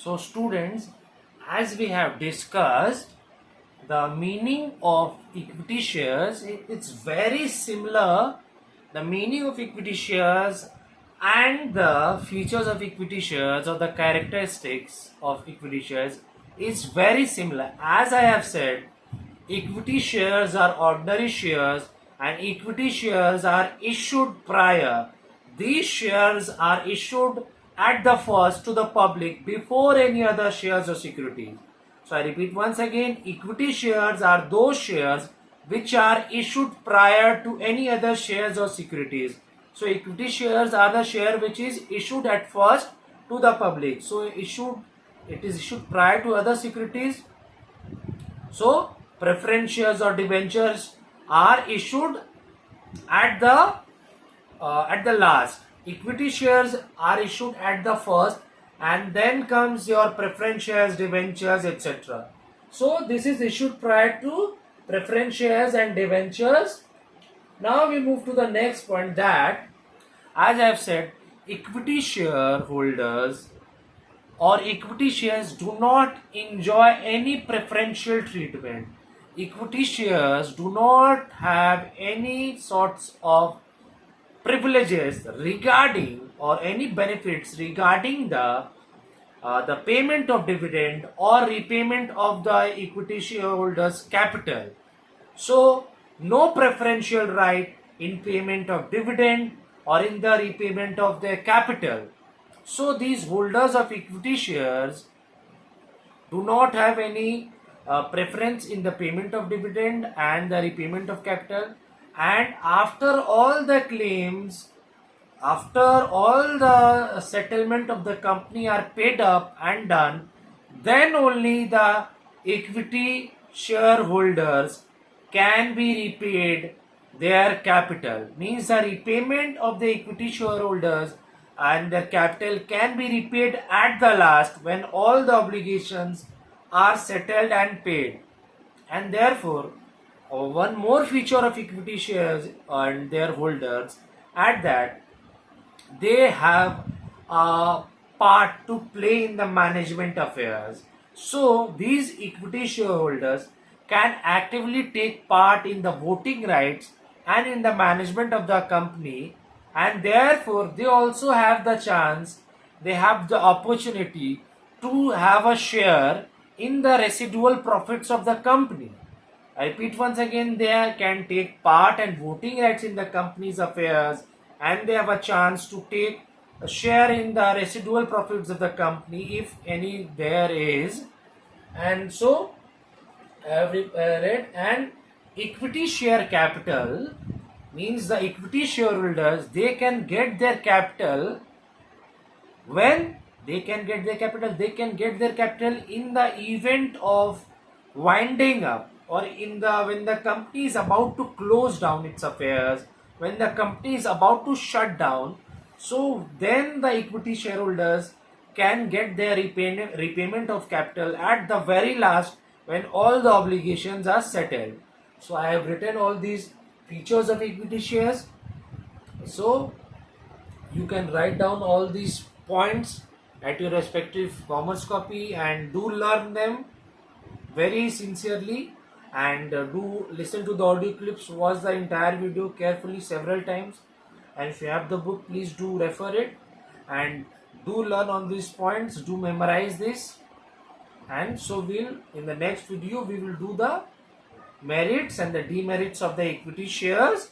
So students, as we have discussed, the meaning of equity shares, it's very similar. The meaning of equity shares and the features of equity shares or the characteristics of equity shares is very similar. As I have said, equity shares are ordinary shares and equity shares are issued prior. These shares are issued at the first to the public before any other shares or securities. So I repeat once again, equity shares are those shares which are issued prior to any other shares or securities. So equity shares are the share which is issued at first to the public. So it is issued prior to other securities. So preference shares or debentures are issued at the last. Equity shares are issued at the first, and then comes your preference shares, debentures, etc. So this is issued prior to preference shares and debentures. Now we move to the next point, that as I have said, equity shareholders or equity shares do not enjoy any preferential treatment. Equity shares do not have any sorts of privileges regarding or any benefits regarding the payment of dividend or repayment of the equity shareholders capital. So no preferential right in payment of dividend or in the repayment of their capital. So these holders of equity shares do not have any preference in the payment of dividend and the repayment of capital. And after all the claims, after all the settlement of the company are paid up and done, then only the equity shareholders can be repaid their capital. Means the repayment of the equity shareholders and their capital can be repaid at the last when all the obligations are settled and paid. And therefore, one more feature of equity shares and their holders at that they have a part to play in the management affairs. So these equity shareholders can actively take part in the voting rights and in the management of the company, and therefore they also have the chance, they have the opportunity to have a share in the residual profits of the company. I repeat once again, they can take part and voting rights in the company's affairs, and they have a chance to take a share in the residual profits of the company if any there is. And so I have read, and equity share capital means the equity shareholders, they can get their capital when they can get their capital, they can get their capital in the event of winding up, or in the when the company is about to close down its affairs, when the company is about to shut down. So then the equity shareholders can get their repayment of capital at the very last when all the obligations are settled. So I have written all these features of equity shares. So you can write down all these points at your respective commerce copy and do learn them very sincerely, and do listen to the audio clips, watch the entire video carefully several times, and if you have the book, please do refer it and do learn on these points, do memorize this. And so we'll, in the next video, we will do the merits and the demerits of the equity shares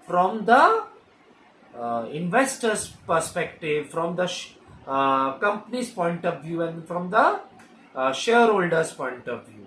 from the investors perspective, from the company's point of view, and from the shareholders point of view.